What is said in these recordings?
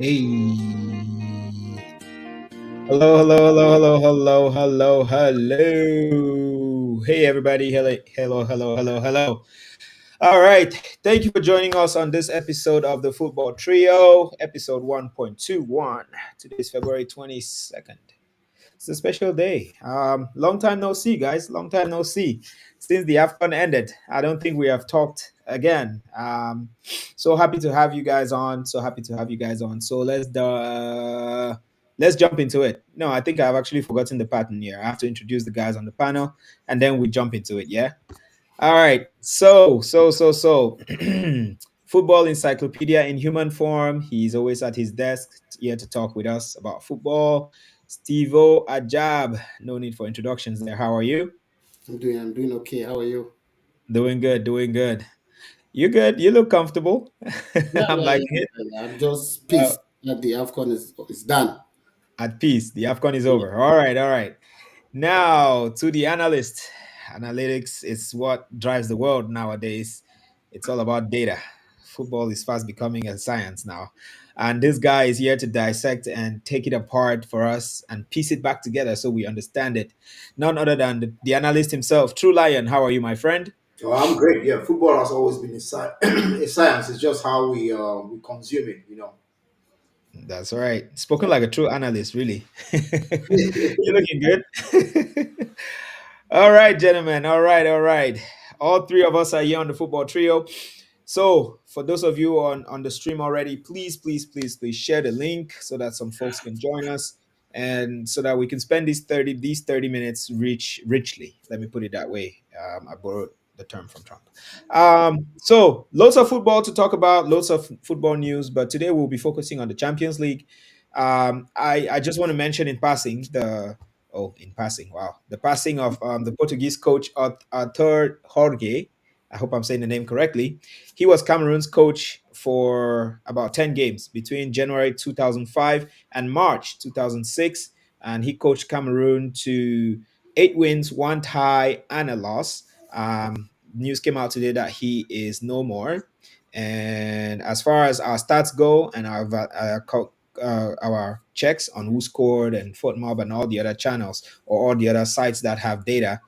Hey. Hello, hello, hello, hello, hello, hello, hello. Hey, everybody. Hello, hello, hello, hello, hello. All right. Thank you for joining us on this episode of the Football Trio, episode 1.21. Today is February 22nd. It's a special day. Long time no see, guys. Long time no see. Since the AFCON ended, I don't think we have talked again. So happy to have you guys on. So happy to have you guys on. So let's jump into it. No, I think I've actually forgotten the pattern here. I have to introduce the guys on the panel, and then we jump into it. Yeah. All right. So. Football encyclopedia in human form. He's always at his desk here to talk with us about football. Stevo Ajab. No need for introductions there. How are you? I'm doing okay. How are you? Doing good, doing good. You good? You look comfortable. Yeah, I'm yeah, liking yeah, it. yeah. I'm just Uh, pissed that the AFCON is done. at peace. The AFCON is Yeah. over. All right, all right. Now to the analyst. Analytics is what drives the world nowadays. It's all about data. Football is fast becoming a science now. And this guy is here to dissect and take it apart for us and piece it back together so we understand it. None other than the analyst himself. True Lion, how are you, my friend? Oh, I'm great. Yeah, football has always been a science. It's just how we consume it. That's right. Spoken like a true analyst, really. You're looking good. All right, gentlemen. All right, all right. All three of us are here on the football trio. So, for those of you on the stream already, please, please, please, please share the link so that some folks can join us and so that we can spend these 30 minutes richly. Let me put it that way. I borrowed the term from Trump. So lots of football to talk about, lots of football news, but today we'll be focusing on the Champions League. I just want to mention in passing the passing of the Portuguese coach Arthur Jorge. I hope I'm saying the name correctly. He was Cameroon's coach for about 10 games between January 2005 and March 2006, and he coached Cameroon to 8 wins, one tie, and a loss. News came out today that he is no more. And as far as our stats go and our checks on who scored and FootMob and all the other channels or all the other sites that have data,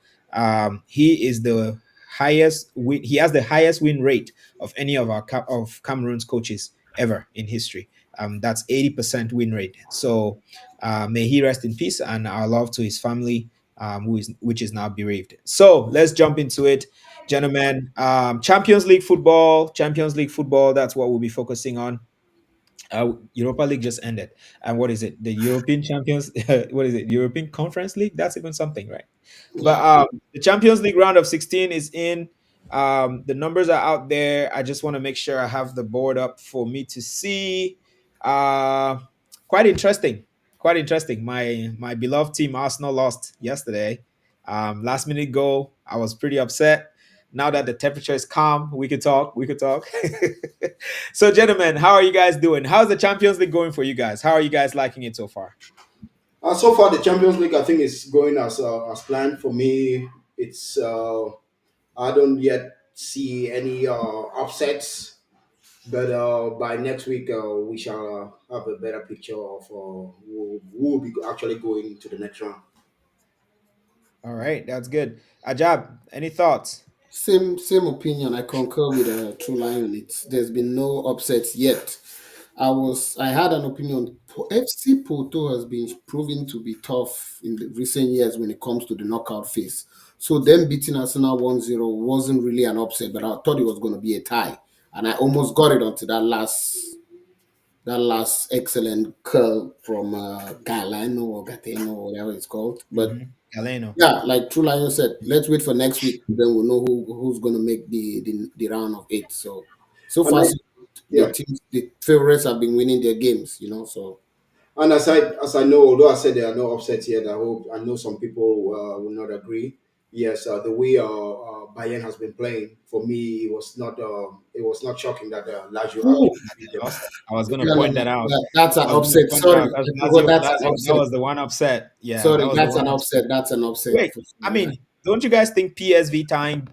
he is the he has the highest win rate of any of of Cameroon's coaches ever in history. That's 80% win rate. So may he rest in peace, and our love to his family, which is now bereaved. So let's jump into it, gentlemen. Champions League football. That's what we'll be focusing on. Europa League just ended, and what is it? The European Champions. What is it? European Conference League. That's even something, right? But Yeah. the Champions League round of 16 is in. The numbers are out there. I just want to make sure I have the board up for me to see. Uh, quite interesting. Quite interesting. My beloved team Arsenal lost yesterday. Last minute goal. I was pretty upset. Now that the temperature is calm, we could talk. We could talk. So, gentlemen, how are you guys doing? How's the Champions League going for you guys? How are you guys liking it so far? So far, the Champions League I think is going as planned for me. It's I don't yet see any upsets, but by next week we shall have a better picture of who will be actually going to the next round. All right, that's good. Ajab, any thoughts? Same opinion. I concur with True Lion. There's been no upsets yet. I had an opinion. FC Porto has been proven to be tough in the recent years when it comes to the knockout phase. So them beating Arsenal 1-0 wasn't really an upset, but I thought it was going to be a tie. And I almost got it onto that last excellent curl from Galano or Gateno or whatever it's called. But Galeno. yeah, like True Lion said, let's wait for next week. Then we'll know who's going to make the round of eight. So And far, I, the yeah, teams, the favorites have been winning their games. So and as I know, although I said there are no upsets yet, I know some people will not agree. Yes, the way Bayern has been playing for me, it was not shocking that Lazio have Ooh, beat them. Lost. I was going to no, point no, that out. that's an I was going to upset. point that out Sorry, because I forgot that's an That upset. was the one upset. Yeah, that Sorry, was the that's one an upset. upset. That's an upset Wait, for I sure. Yeah. mean, don't you guys think PSV tying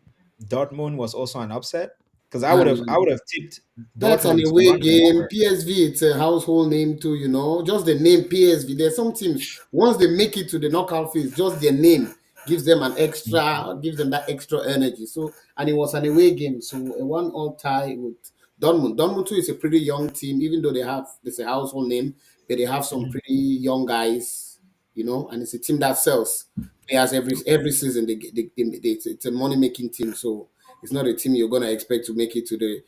Dortmund was also an upset? because I And would have tipped that's an Dortmund to away run them game. over. PSV, it's a household name too, you know. Just the name PSV. There's some teams, once they make it to the knockout phase, just their name gives them that extra energy. So, and it was an away game. So, a 1-all tie with Dortmund. Dortmund too is a pretty young team, even though there's a household name, but they have some Mhm. pretty young guys, you know, and it's a team that sells players every season. It's a money making team. So, it's not a team you're gonna expect to make it to the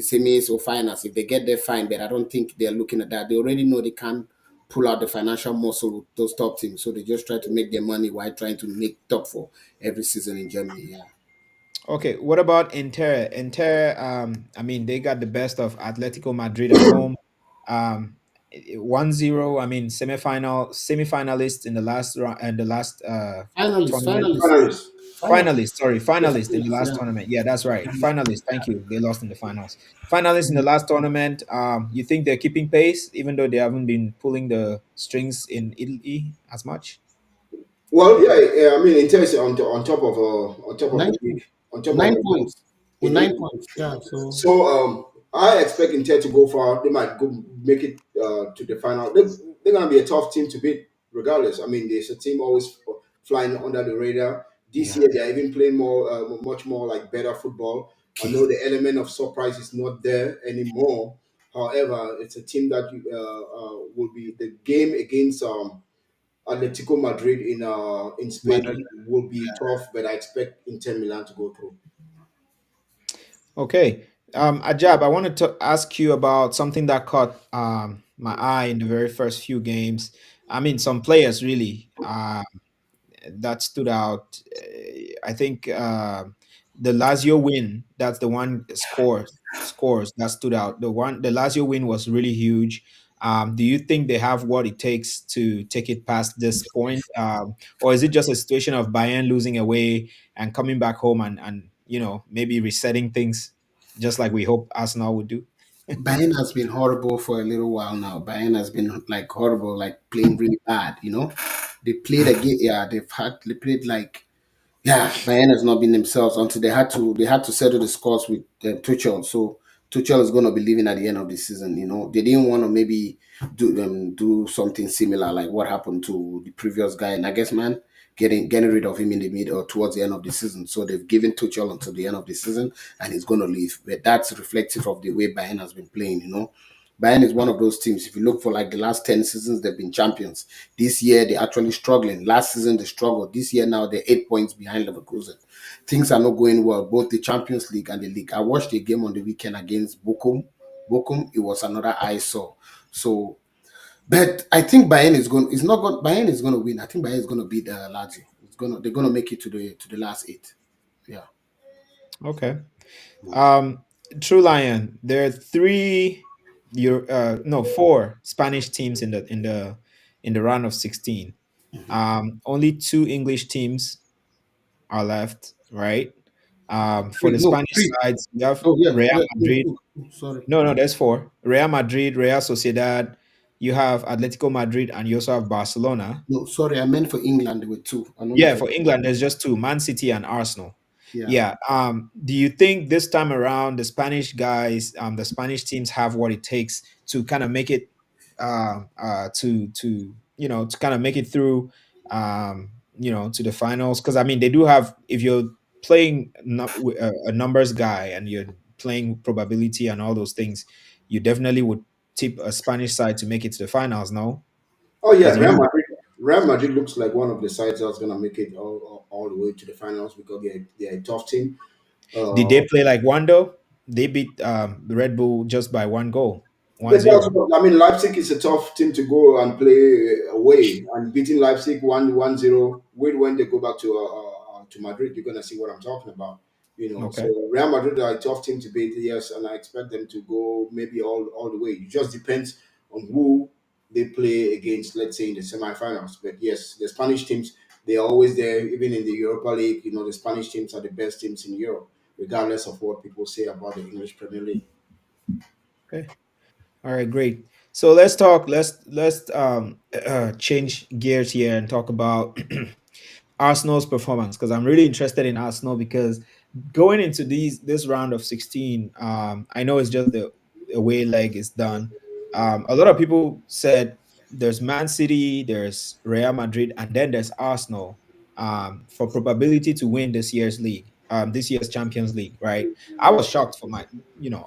semis or finals. If they get there, fine. But I don't think they're looking at that. They already know they can't pull out the financial muscle with those top teams. So they just try to make their money while trying to make top four every season in Germany. Yeah. Okay, what about Inter? Inter, I mean, they got the best of Atletico Madrid at home. 1-0. I mean, semifinalists in the last round and the last Finalists, tournament. finalists, Finalists. Finalists, sorry, yeah, finalists in the finalists, last yeah. tournament. Yeah, that's right. Finalists. Thank you. They lost in the finals. Finalists in the last tournament. You think they're keeping pace, even though they haven't been pulling the strings in Italy as much? Well, yeah, yeah, I mean, Inter is on top of the Nine, league, on top of nine the league points. With in 9 points. Yeah. So So I expect Inter to go far. They might go make it to the final. They're gonna be a tough team to beat, regardless. I mean, there's a team always flying under the radar. This yeah. year they are even playing much more like better football. I know the element of surprise is not there anymore. However, it's a team that will be the game against Atletico Madrid in Spain Madrid. will be tough, but I expect Inter Milan to go through. Okay. Ajab, I wanted to ask you about something that caught my eye in the very first few games. I mean, some players really. That stood out. I think the Lazio win. That's the one scores that stood out. The Lazio win was really huge. Do you think they have what it takes to take it past this point, or is it just a situation of Bayern losing away and coming back home and maybe resetting things, just like we hope Arsenal would do? Bayern has been horrible for a little while now. Bayern has been like horrible, like playing really bad. You know, they played again. Yeah, they played like. Yeah, Bayern has not been themselves until they had to settle the scores with Tuchel. So Tuchel is going to be leaving at the end of the season. You know, they didn't want to maybe do something similar like what happened to the previous guy, Nagelsmann, getting rid of him in the mid or towards the end of the season. So they've given Tuchel until the end of the season, and he's going to leave. But that's reflective of the way Bayern has been playing. You know, Bayern is one of those teams. If you look for like the last 10 seasons, they've been champions. This year they're actually struggling. Last season they struggled. This year now they're 8 points behind Leverkusen. Things are not going well, both the Champions League and the league. I watched a game on the weekend against Bochum. Bochum, it was another eyesore. So, but I think Bayern is going. It's not going. Bayern is going to win. I think Bayern is going to beat Lazio. They're going to make it to the last eight. Yeah. Okay. Um, True Lion. There are four Spanish teams in the round of 16. Only two English teams are left, right? For Three. the No, Spanish three. sides, we have Oh yeah, Real yeah. No, Madrid. two. Sorry. No, no, there's four. Real Madrid, Real Sociedad. You have Atletico Madrid, and you also have Barcelona. No, sorry. I meant for England. There were two. I don't know Yeah, for. for England, there's just two: Man City and Arsenal. Yeah. Yeah. Do you think this time around the Spanish guys, the Spanish teams have what it takes to kind of make it, to kind of make it through, to the finals? Because I mean, they do have. If you're playing a numbers guy and you're playing probability and all those things, you definitely would tip a Spanish side to make it to the finals. No, Oh yeah, because Real remember, Madrid. Real Madrid looks like one of the sides that's gonna make it all the way to the finals because they're a tough team. did Uh, they play like Wando? They beat Red Bull just by one goal, one but that's zero. what I mean. Leipzig is a tough team to go and play away, and beating Leipzig 1-0. Wait, when they go back to Madrid, you're gonna see what I'm talking about. So Okay. Real Madrid are a tough team to beat, yes, and I expect them to go maybe all the way. It just depends on who they play against, let's say in the semifinals. But yes, the Spanish teams, they are always there, even in the Europa League. The Spanish teams are the best teams in Europe, regardless of what people say about the English Premier League. Okay. All right, great. So let's talk. Let's change gears here and talk about Arsenal's performance because I'm really interested in Arsenal because Going into this round of 16, I know it's just the away leg is done. A lot of people said there's Man City, there's Real Madrid, and then there's Arsenal, for probability to win this year's league, this year's Champions League, right? I was shocked for my,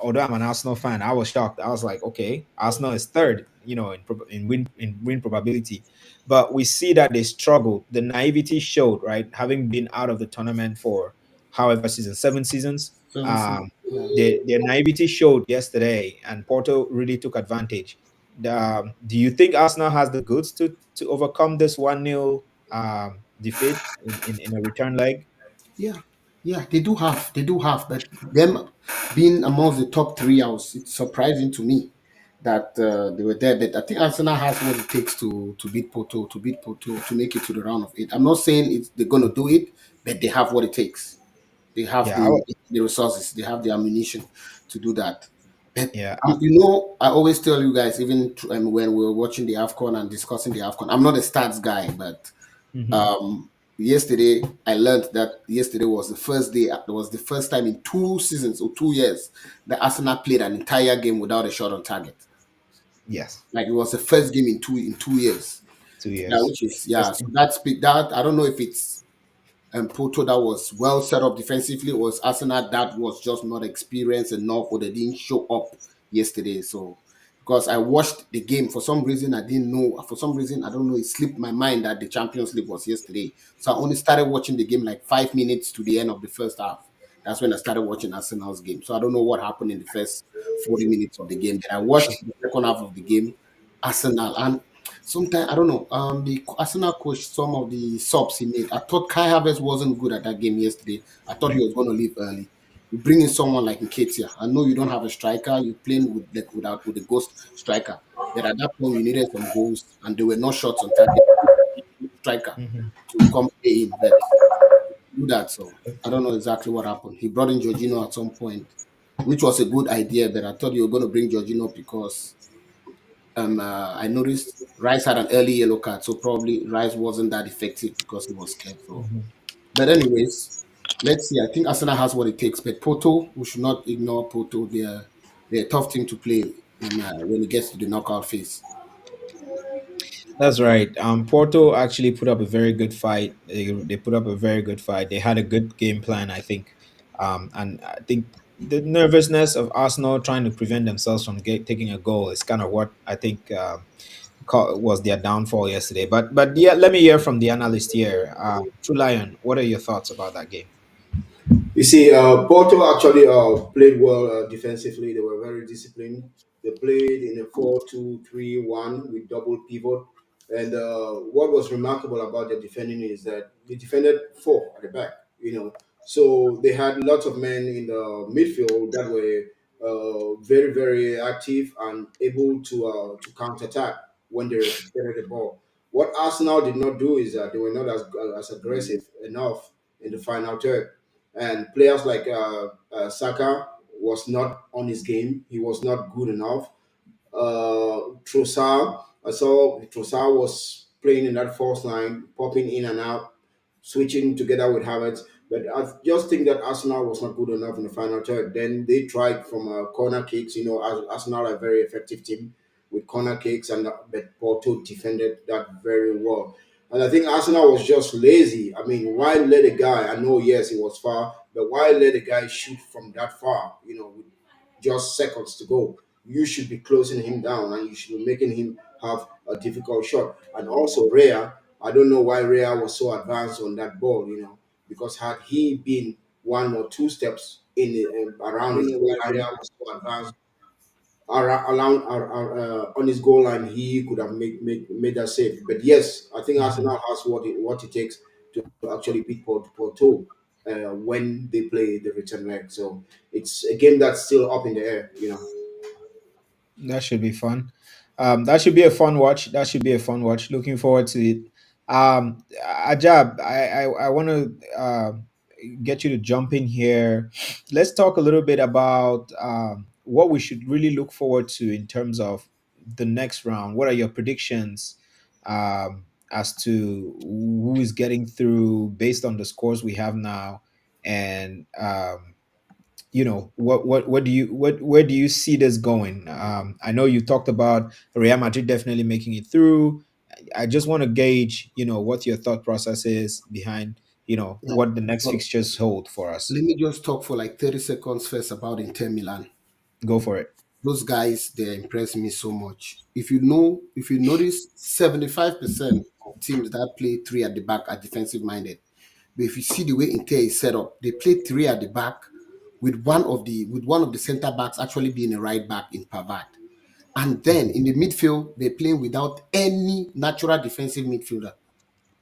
although I'm an Arsenal fan, I was shocked. I was like, okay, Arsenal is third, in win probability, but we see that they struggled. The naivety showed, right? Having been out of the tournament for however seasons, 7 seasons. Seven seasons. Um, Yeah. their naivety showed yesterday, and Porto really took advantage. Do you think Arsenal has the goods to overcome this 1-0 defeat in a return leg? Yeah, yeah, they do have, but them being amongst the top three, it's surprising to me that they were there. But I think Arsenal has what it takes to beat Porto, to make it to the round of eight. I'm not saying they're going to do it, but they have what it takes. They have Yeah, the resources, they have the ammunition to do that. But yeah. I always tell you guys, even when we were watching the AFCON and discussing the AFCON, I'm not a stats guy, but Mhm. yesterday I learned that yesterday was the first day. It was the first time in 2 seasons or 2 years that Arsenal played an entire game without a shot on target. Yes, Like it was the first game in 2 years. two Yeah, years. which is yeah. So Interesting. that I don't know if it's Porto that was well set up defensively, or was Arsenal that was just not experienced enough, or they didn't show up yesterday. So because I watched the game, for some reason I didn't know. For some reason I don't know, it slipped my mind that the Champions League was yesterday. So I only started watching the game like 5 minutes to the end of the first half. That's when I started watching Arsenal's game. So I don't know what happened in the first 40 minutes of the game. Then I watched the second half of the game, Arsenal, and sometimes I don't know. The Arsenal coach, some of the subs he made, I thought Kai Havertz wasn't good at that game yesterday. I thought he was going to leave early. You bring in someone like Nketiah. I know you don't have a striker. You're playing with a ghost striker. But at that point, you needed some goals, and there were no shots on target. Striker Mhm. to come play in, but do that. So I don't know exactly what happened. He brought in Jorginho at some point, which was a good idea. But I thought you were going to bring Jorginho because I noticed Rice had an early yellow card, so probably Rice wasn't that effective because he was scared. So, Mhm. but anyways, let's see. I think Arsenal has what it takes, but Porto, we should not ignore Porto. They're a tough team to play when it gets to the knockout phase. That's right. Porto actually put up a very good fight. They put up a very good fight. They had a good game plan, I think. And I think the nervousness of Arsenal trying to prevent themselves from taking a goal is kind of what I think was their downfall yesterday. But yeah, let me hear from the analyst here. True Lion, what are your thoughts about that game? You see, Porto actually played well defensively. They were very disciplined. They played in a 4-2-3-1 with double pivot. And what was remarkable about their defending is that they defended four at the back, So they had lots of men in the midfield that were very, very active and able to counter attack when they recuperated the ball. What Arsenal did not do is that they were not as aggressive enough in the final third, and players like Saka was not on his game. He was not good enough. Trossard, I saw Trossard was playing in that false line, popping in and out, switching together with Havertz. But I just think that Arsenal was not good enough in the final third. Then they tried from corner kicks. Arsenal are a very effective team with corner kicks, and but Porto defended that very well. And I think Arsenal was just lazy. I mean, why let a guy? I know, yes, it was far, but why let a guy shoot from that far? With just seconds to go. You should be closing him down, and you should be making him have a difficult shot. And also Rhea, I don't know why Rhea was so advanced on that ball, because had he been one or two steps around his goal area, was so advanced on his goal line, he could have made that save. But yes, I think Mhm. Arsenal has what it takes to actually beat Porto when they play the return leg. So it's a game that's still up in the air. That should be fun. That should be a fun watch. That should be a fun watch. Looking forward to it. Ajab, I want to get you to jump in here. Let's talk a little bit about what we should really look forward to in terms of the next round. What are your predictions as to who is getting through based on the scores we have now? and what do you where do you see this going? I know you talked about Real Madrid definitely making it through. I just want to gauge, what your thought process is behind, Yeah. what the next But fixtures hold for us. let me just talk for like 30 seconds first about Inter Milan. Go for it. Those guys, they impress me so much. If you notice, 75% of teams that play three at the back are defensive minded. But if you see the way Inter is set up, they play three at the back with one of the center backs actually being a right back in Pavard. And then in the midfield, they're playing without any natural defensive midfielder.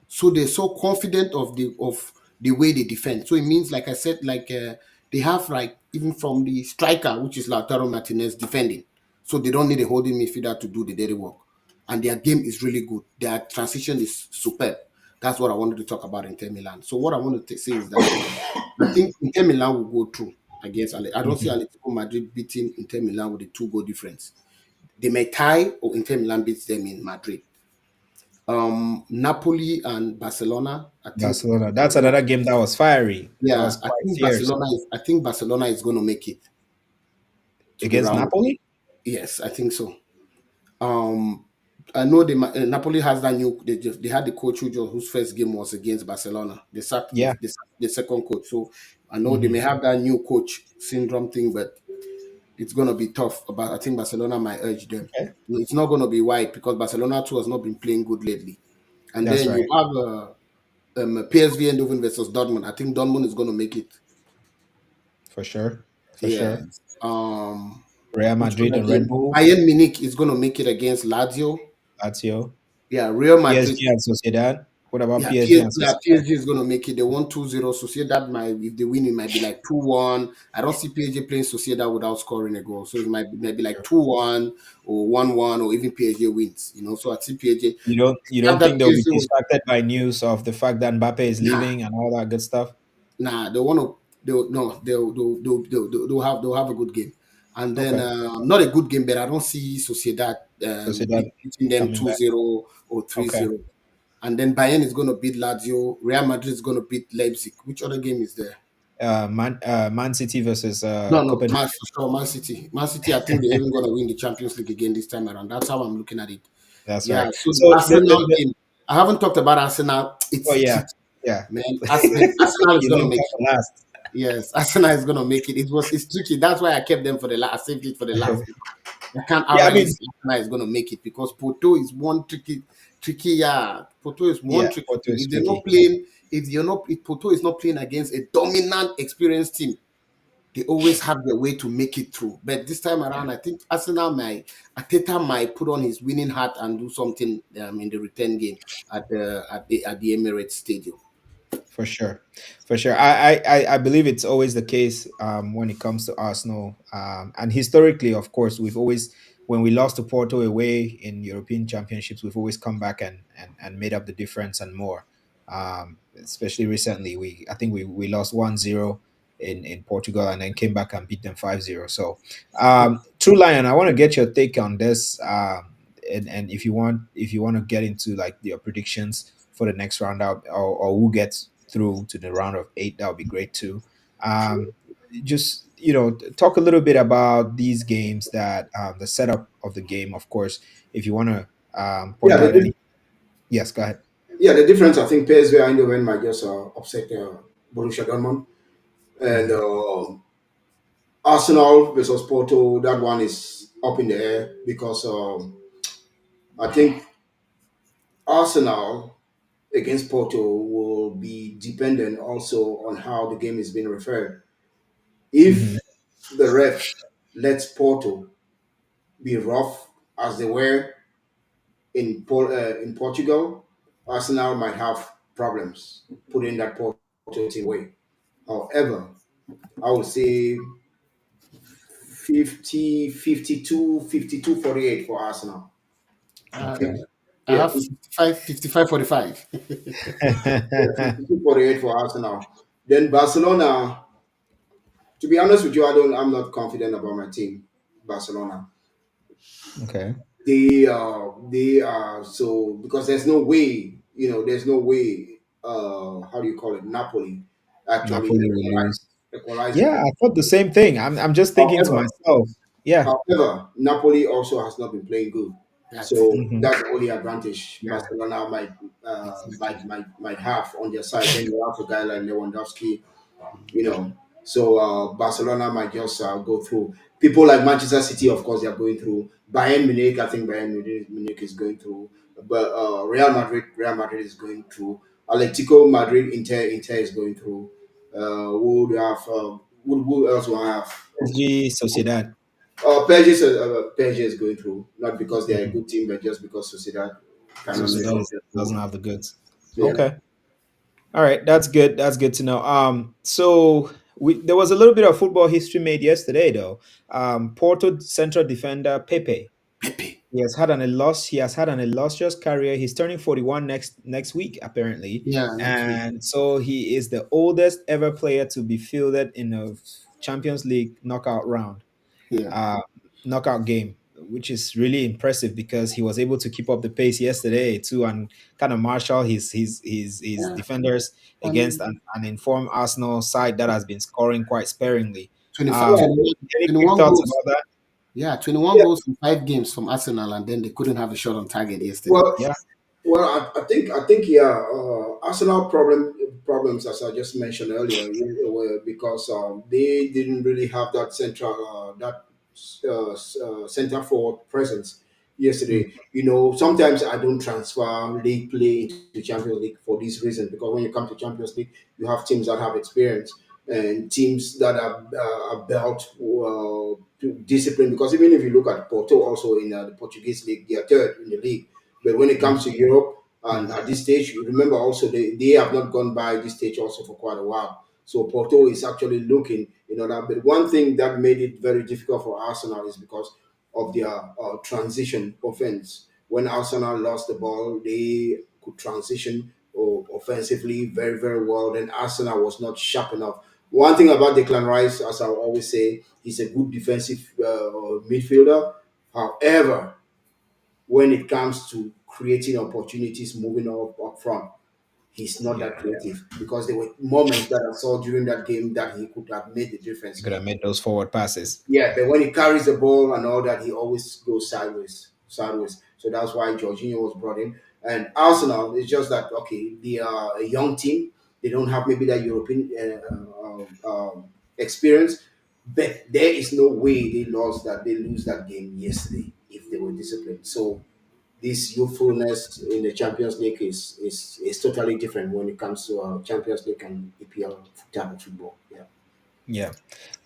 So they're so confident of the way they defend. So it means, like I said, they have, like, even from the striker, which is Lautaro Martinez, defending. So they don't need a holding midfielder to do the dirty work. And their game is really good. Their transition is superb. That's what I wanted to talk about Inter Milan. So what I want to say is that I think Inter Milan will go through against. I don't see Mhm. Atletico Madrid beating Inter Milan with a two-goal difference. They may tie, or Inter Milan beats them in Madrid. Napoli and Barcelona. I think Barcelona. That's Barcelona. another game that was fiery. That Yeah, was quite fierce. I think Barcelona is going to make it to the Against round. Napoli. Yes, I think so. Um, I know Napoli has that new. They had the coach whose first game was against Barcelona. They sacked Yeah. the second coach. So I know they Hmm. may have that new coach syndrome thing, but it's going to be tough. But I think Barcelona might urge them. Okay. It's not going to be wide because Barcelona too has not been playing good lately. And That's then you right. have PSV Eindhoven versus Dortmund. I think Dortmund is going to make it. For sure. For Yeah. sure. Um, Real which Madrid other and Red game? Bull, Bayern Munich is going to make it against Lazio. Lazio, Yeah, Real Madrid. PSG and Sociedad. What about Yeah, PSG and Sociedad? PSG is going to make it. They won 2-0. Sociedad might, if they win, it might be like 2-1. I don't see PSG playing Sociedad without scoring a goal. So it might be like 2-1 or 1-1, or even PSG wins. So I see PSG. You Have don't that think they'll be PSG. distracted by news of the fact that Mbappe is Nah, leaving and all that good stuff? Nah, they want to. They'll no. They'll have a good game, and then Okay. not a good game, but I don't see Sociedad Sociedad beating them coming back. 2-0 or three Okay. zero. And then Bayern is going to beat Lazio. Real Madrid is going to beat Leipzig. Which other game is there? Man City versus No, no, Copenhagen. for sure, Man City. Man City, I think they're even going to win the Champions League again this time around. That's how I'm looking at it. That's Yeah. right. So the So Arsenal game. I haven't talked about Arsenal. oh It's yeah, tricky, yeah. man. Arsenal is You going leave to make that it. for last. Yes, Arsenal is gonna make it. It's tricky. That's why I kept them for the last. I saved it for the last. I can't Yeah, I outrightly mean, say Arsenal is gonna make it because Porto is one tricky. Yeah, Porto is yeah, one tricky Porto team. is If they're not tricky playing, if Porto is not playing against a dominant, experienced team, they always have their way to make it through. But this time around, I think Ateta might put on his winning hat and do something in the return game at the Emirates Stadium. for sure, for sure. I believe it's always the case when it comes to Arsenal, and historically, of course, we've always when we lost to Porto away in European Championships, we've always come back and made up the difference and more. Especially recently, I think we lost 1-0 in Portugal and then came back and beat them 5-0. So, True Lion, I want to get your take on this. And if you want to get into like your predictions for the next round out, or who gets through to the round of eight, that would be great too. Um, just talk a little bit about these games, that the setup of the game, of course. If you want to Yeah, point out any, yes, go ahead. the difference, I think PSV Eindhoven might just upset Borussia Dortmund. And Mhm. Arsenal versus Porto, that one is up in the air because I think Arsenal against Porto will be dependent also on how the game is being referred. Mhm. If the ref lets Porto be rough as they were in Portugal, Arsenal might have problems putting that Porto team away. However, I would say 52-48 for Arsenal. Uh, Okay. I Yeah, have 55-45. yeah, 52-48 for Arsenal. Then Barcelona, to be honest with you, I'm not confident about my team, Barcelona. Okay. They are so because there's no way, how do you call it, Napoli. actually Napoli will lose. equalize the Yeah, game. I thought the same thing. I'm just thinking to However, myself, yeah. Napoli also has not been playing good. That's it. So Hmm. that's the only advantage Yeah, Barcelona exactly. might have on their side. Then you have a guy like Lewandowski, you know. So Barcelona might just go through. People like Manchester City, of course, they are going through. Bayern Munich, I think Munich is going through. But Real Madrid is going through. Atletico Madrid, Inter is going through. Who do you have? Who else do I have? PSG Sociedad. PSG is going through, not because they are a Mhm. good team, but just because Sociedad cannot live Sociedad up their doesn't goal. have the goods. Yeah. Okay. All right, that's good. That's good to know. So there was a little bit of football history made yesterday, though. Porto central defender Pepe. Pepe. He has had an illustrious career. He's turning 41 next week, apparently, Yeah, next week. and so he is the oldest ever player to be fielded in a Champions League knockout round. Yeah, uh, Knockout game, which is really impressive because he was able to keep up the pace yesterday too, and kind of marshal his yeah. defenders against And an informed Arsenal side that has been scoring quite sparingly. 25, Um, 21, any quick 21 thoughts goals. about that? Yeah, 21 Yeah. goals in 5 games from Arsenal, and then they couldn't have a shot on target yesterday. Well, Yeah, I think yeah. Arsenal problems, as I just mentioned earlier, were because they didn't really have that center forward presence mm, yesterday. Sometimes I don't transfer league play into Champions League for this reason, because when you come to Champions League, you have teams that have experience and teams that are built to discipline. Because even if you look at Porto, also in the Portuguese league, they are third in the league, but when it mm, comes to Europe, and Mhm. at this stage, you remember also they have not gone by this stage also for quite a while. So Porto is actually looking, that. But one thing that made it very difficult for Arsenal is because of their transition offense. When Arsenal lost the ball, they could transition offensively very, very well. Then Arsenal was not sharp enough. One thing about Declan Rice, as I always say, he's a good defensive midfielder. However, when it comes to creating opportunities moving up front, he's not yeah, that creative, because there were moments that I saw during that game that he could have made the he difference. could have made those forward passes. Yeah, but when he carries the ball and all that, he always goes sideways. So that's why Jorginho was brought in. And Arsenal is just that, okay, they are a young team. They don't have maybe that European experience, but there is no way they lose that game yesterday if they were disciplined. So this youthfulness in the Champions League is totally different when it comes to Champions League and EPL type of football. Yeah. Yeah.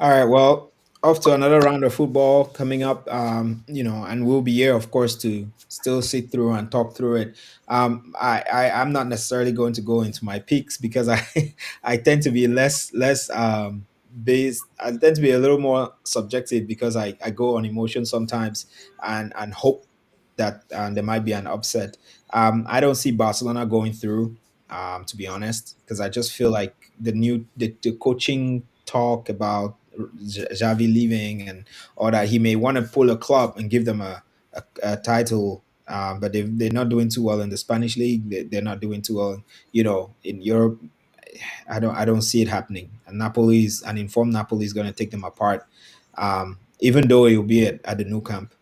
All right. Well, off to another round of football coming up. And we'll be here, of course, to still sit through and talk through it. I'm not necessarily going to go into my picks because I I tend to be less based. I tend to be a little more subjective because I go on emotion sometimes and hope that there might be an upset. I don't see Barcelona going through. To be honest, because I just feel like the coaching talk about Xavi leaving and or that he may want to pull a club and give them a title. But they're not doing too well in the Spanish league. They're not doing too well, in Europe. I don't see it happening. And an informed Napoli is going to take them apart. Even though it will be at the new camp.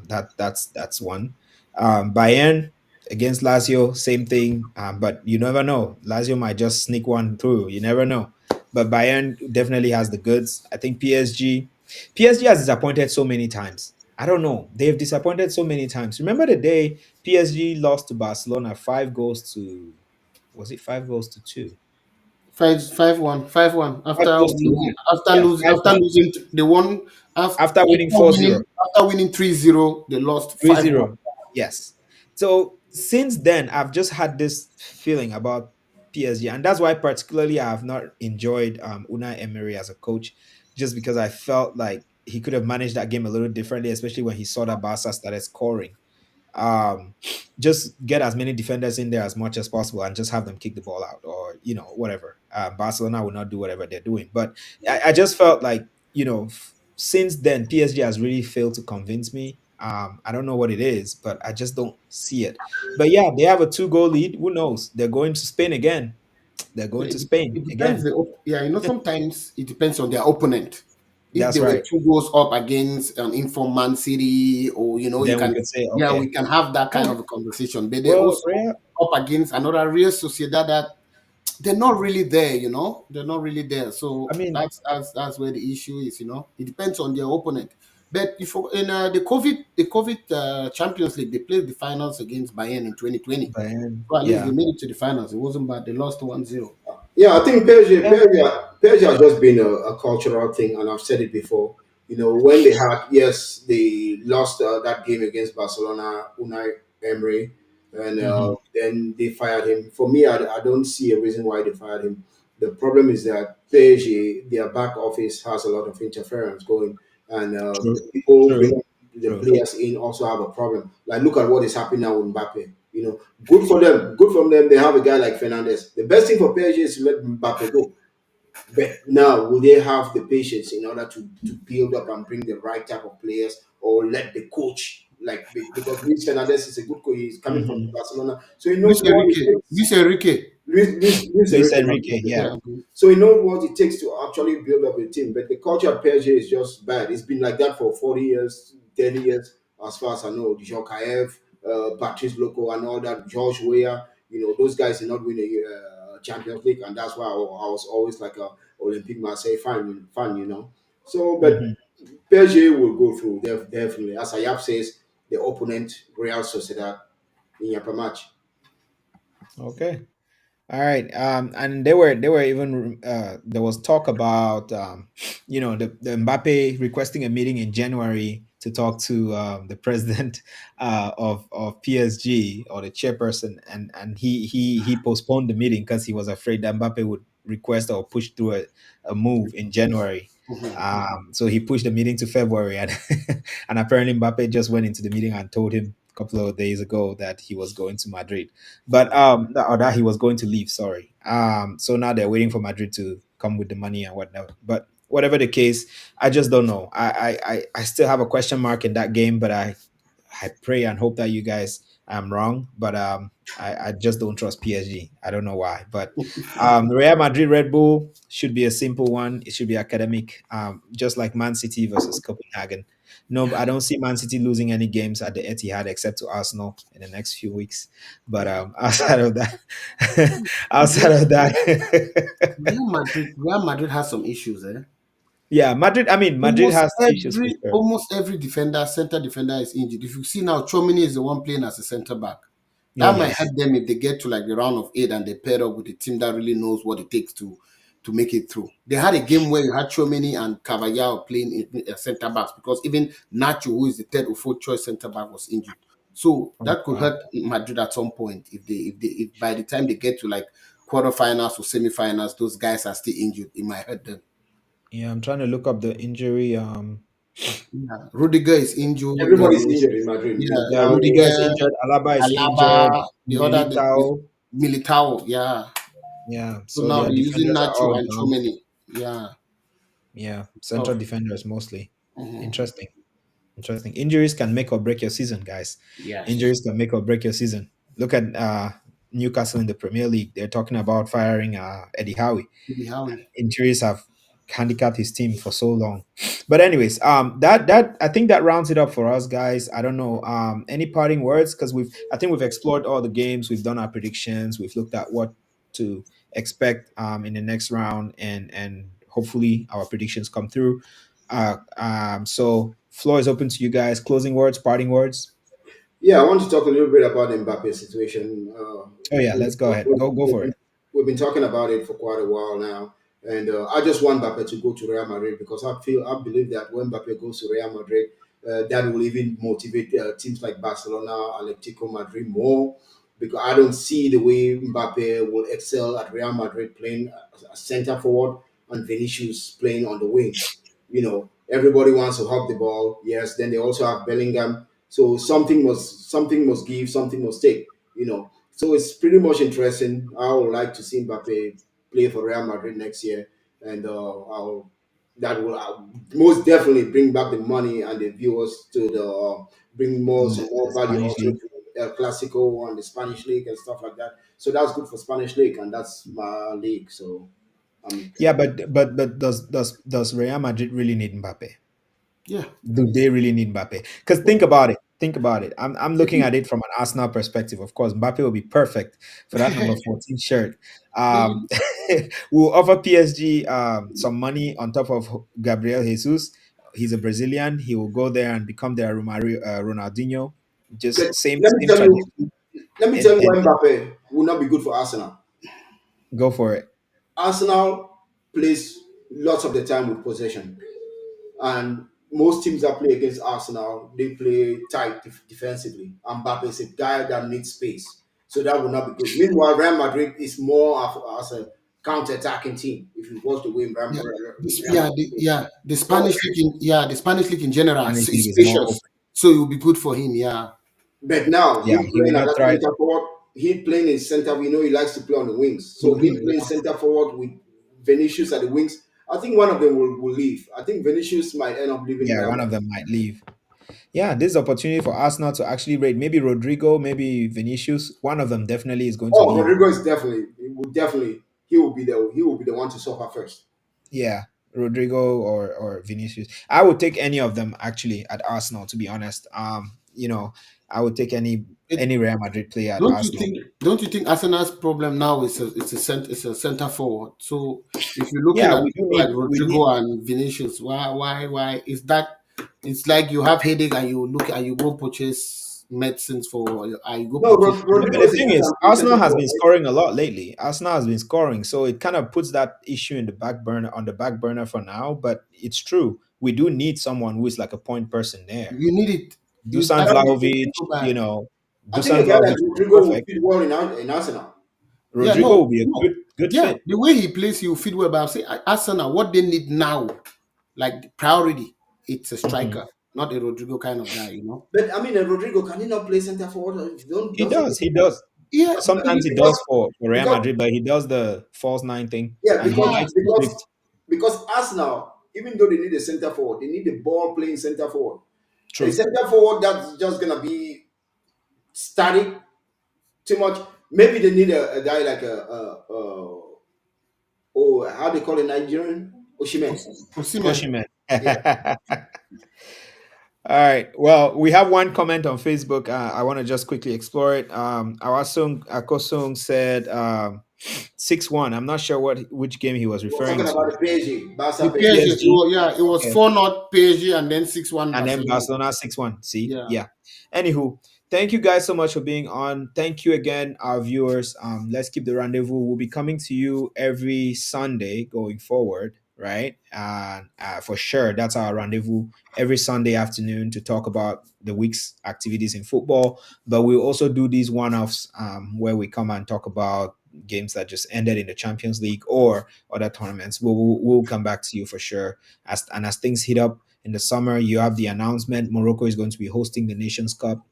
That's one. Bayern against Lazio, same thing. But you never know. Lazio might just sneak one through. You never know. But Bayern definitely has the goods. I think PSG has disappointed so many times. I don't know. They've disappointed so many times. Remember the day PSG lost to Barcelona 5 goals to, was it 5 goals to two? 5-1, 5-1. 5 goals to one. Yeah, After 5-1 losing, they won after winning 4-0. after winning 3-0. They lost 5-1. 3-0. Yes. So since then, I've just had this feeling about PSG, and that's why particularly I have not enjoyed Unai Emery as a coach, just because I felt like he could have managed that game a little differently, especially when he saw that Barca started scoring. um just get as many defenders in there as much as possible and just have them kick the ball out, or whatever. Barcelona will not do whatever they're doing, but I just felt like, since then PSG has really failed to convince me. I don't know what it is, but I just don't see it. But yeah, they have a 2-goal lead. Who knows, they're going to Spain again. They're So going to it Spain depends. again. Yeah, sometimes it depends on their opponent. If That's they were right. 2 goals up against an inform Man City, or you Then we can, could say, yeah, we okay, can have that kind oh, of a conversation. But they well, also Real, up against another Real Sociedad that they're not really there. They're not really there. So I mean, that's where the issue is. It depends on their opponent. But if in the COVID Champions League, they played the finals against Bayern in 2020. Bayern, So at least they yeah, made it to the finals. It wasn't bad. They lost 1-0. Yeah, I think PSG, yeah, PSG has just been a cultural thing, and I've said it before. When they had, yes, they lost that game against Barcelona, Unai Emery, and hmm then they fired him. For me, I don't see a reason why they fired him. The problem is that PSG, their back office has a lot of interference going, and the true, people true, bringing the true. players in also have a problem. Like, look at what is happening now with Mbappe. Good for them. Good from them. They have a guy like Fernandez. The best thing for PSG is to let Mbappe go. But now, will they have the patience in order to build up and bring the right type of players, or let the coach, like, because Luis Fernandez is a good coach. He's coming from hmm Barcelona, so he knows Luis what it Enrique. takes. Luis Enrique. Luis Luis Enrique, Enrique, yeah. Yeah. so he knows what it takes to actually build up a team. But the culture at PSG is just bad. It's been like that for 40 years, 30 years, as far as I know. Jean Kaev, Patrice Loco, and all that, George Weah, those guys did not win a Champions League. And that's why I was always like a Olympique Marseille fan. So, but hmm PSG will go through, definitely. As Ayab says, the opponent, Real Sociedad, in your match. Okay. All right. And they were even there was talk about the Mbappe requesting a meeting in January to talk to the president of PSG, or the chairperson, and he postponed the meeting because he was afraid that Mbappe would request or push through a move in January. Mhm. So he pushed the meeting to February, and and apparently Mbappe just went into the meeting and told him a couple of days ago that he was going to Madrid, but or that he was going to leave. Sorry. So now they're waiting for Madrid to come with the money and whatnot. But whatever the case, I just don't know. I still have a question mark in that game, but I pray and hope that you guys I'm wrong. But I just don't trust PSG. I don't know why. But Real Madrid Red Bull should be a simple one. It should be academic. Just like Man City versus Copenhagen. No, I don't see Man City losing any games at the Etihad except to Arsenal in the next few weeks. But outside of that, outside of that, Real Madrid has some issues, eh? yeah, Madrid. I mean, Madrid has issues for sure. Almost every defender, center defender is injured. If you see now, Chomini is the one playing as a center back. Oh That might help yes. them if they get to like the round of eight and they pair up with a team that really knows what it takes to make it through. They had a game where you had Chomini and Cavallero playing in center backs, because even Nacho, who is the third or fourth choice center back, was injured. So Oh, that could wow. hurt Madrid at some point if by the time they get to like quarterfinals or semifinals, those guys are still injured. It might hurt them. Yeah, I'm trying to look up the injury. Yeah. Rudiger is injured. Everybody's injured in Madrid. Yeah, Yeah, Rudiger is Rudiger, injured. Alaba is injured. Alaba, the Militao. Militao. Yeah. Yeah, So so now their they're using defenders are Nacho all and down. Chomeni. Yeah. Yeah, central Tough. defenders mostly. Mhm. Interesting. Interesting. Injuries can make or break your season, guys. Yes. Injuries can make or break your season. Look at Newcastle in the Premier League. They're talking about firing Eddie Howe. Maybe Howie. Injuries have handicapped his team for so long. But anyways, that I think that rounds it up for us, guys. I don't know. Any parting words? Because I think we've explored all the games, we've done our predictions, we've looked at what to expect in the next round, and hopefully our predictions come through. So floor is open to you guys. Closing words, parting words. Yeah, I want to talk a little bit about the Mbappe situation. Oh yeah, We've, let's go ahead. we've, Go we've for been, it. we've been talking about it for quite a while now, and I just want Mbappe to go to Real Madrid, because I believe that when Mbappe goes to Real Madrid, that will even motivate teams like Barcelona, Atletico Madrid more, because I don't see the way Mbappe will excel at Real Madrid playing as a center forward and Vinicius playing on the wing. Everybody wants to hug the ball. Yes, then they also have Bellingham, so something must give, something must take. So it's pretty much interesting. I would like to see Mbappe play for Real Madrid next year, and that will most definitely bring back the money and the viewers to the bring more Mm, some more the value Spanish also league. to El Clasico and the Spanish league and stuff like that. So that's good for Spanish league, and that's my league. So um, Yeah, but does Real Madrid really need Mbappe? Yeah. Do they really need Mbappe? Because think about it. Think about it. I'm looking at it from an Arsenal perspective. Of course, Mbappe will be perfect for that number 14 shirt. Um, we'll offer PSG some money on top of Gabriel Jesus. He's a Brazilian. He will go there and become their Ronaldinho. but Just same let me same tell you, trajectory. let me tell you And why Mbappe will not be good for Arsenal. go for it. Arsenal plays lots of the time with possession, and most teams that play against Arsenal they play tight defensively. And Mbappe is a guy that needs space, so that will not be good. Meanwhile, Real Madrid is more of, as a counter-attacking team. If you watch the way Yeah, Real Madrid plays, the so Spanish league the Spanish league in general Spanish is league is more spacious, open. so it will be good for him. Yeah, but now Yeah, him he will playing as not a try. center forward, he playing in center. We know he likes to play on the wings, so him Rodrigo, playing yeah. center forward with Vinicius at the wings. I think one of them will leave. I think Vinicius might end up leaving Yeah, Real one of Madrid. them might leave. Yeah, this is opportunity for Arsenal to actually rate maybe Rodrigo, maybe Vinicius. One of them definitely is going to Oh, leave. Rodrigo is definitely he will be the one to suffer first. Yeah, Rodrigo or Vinicius. I would take any of them actually at Arsenal. To be honest, I would take It, any Real Madrid player at Arsenal. don't you think Arsenal's problem now is it's a center forward? So if you're looking Yeah, at we do people like need we Rodrigo need. and Vinicius, why is that? It's like you have headache and you look and you go purchase medicines for you go No, purchase. But Rodrigo the is a thing is, center Arsenal has forward. been scoring a lot lately. Arsenal has been scoring, so it kind of puts that issue in the back burner on the back burner for now. But it's true, we do need someone who is like a point person there. You need it. Dusan That makes it Vlahovic, so bad. I think Dusan a guy Vlahovic like would be Rodrigo will perfect. fit well in Arsenal. Yeah, Rodrigo no, will be a no. good Yeah, fit. the way he plays, he will fit well. But I'm saying Arsenal, what they need now, like the priority, it's a Mhm. striker, not a Rodrigo kind of guy. You know. But I mean, Rodrigo can he not play center forward? Don't He doesn't does. He does. Yeah, Sometimes he because does for Real because Madrid, but he does the false nine thing, yeah and he because yeah, likes to because shift. because Arsenal, even though they need a center forward, they need the ball playing center forward. A True. center forward that's just gonna be static too much. Maybe they need a guy like oh, how they call it, Nigerian Oshimen. Osimhen. Oshiman. Yeah, All right. Well, we have one comment on Facebook. I want to just quickly explore it. Awasung Akosung said 6-1. I'm not sure which game he was we're referring talking to. about the PSG, The Barca PSG. PSG, PSG. it was Okay. 4-0 PSG and then 6-1 And then Barcelona. Barcelona 6-1. See? Yeah, Yeah. Anywho, thank you guys so much for being on. Thank you again, our viewers. Let's keep the rendezvous. We'll be coming to you every Sunday going forward, right? And for sure, that's our rendezvous every Sunday afternoon to talk about the week's activities in football. But we'll also do these one-offs where we come and talk about games that just ended in the Champions League or other tournaments. We'll come back to you for sure. As things heat up in the summer, you have the announcement Morocco is going to be hosting the Nations Cup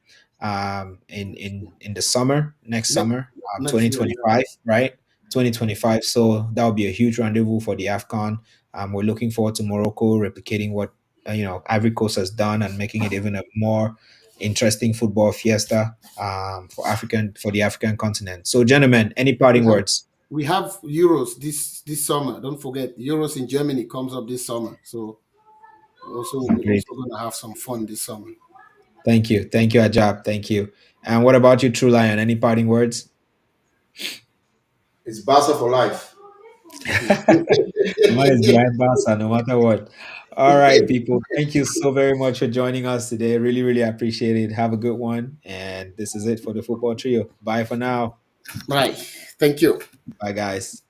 in the summer, next next, summer, next year. Yeah. 2025, right? 2025. So that will be a huge rendezvous for the AFCON. We're looking forward to Morocco replicating what Ivory Coast has done and making it even a more interesting football fiesta for the African continent. So, gentlemen, any We parting have words? we have Euros this summer. Don't forget Euros in Germany comes up this summer. So we're Great. also gonna have some fun this summer. Thank you, Ajab. Thank you. And what about you, True Lion? Any parting words? It's Barca for life. Man is behind Barca no matter what. All right, people. Thank you so very much for joining us today. Really, really appreciate it. Have a good one. And this is it for the football trio. Bye for now. Right. Thank you. Bye, guys.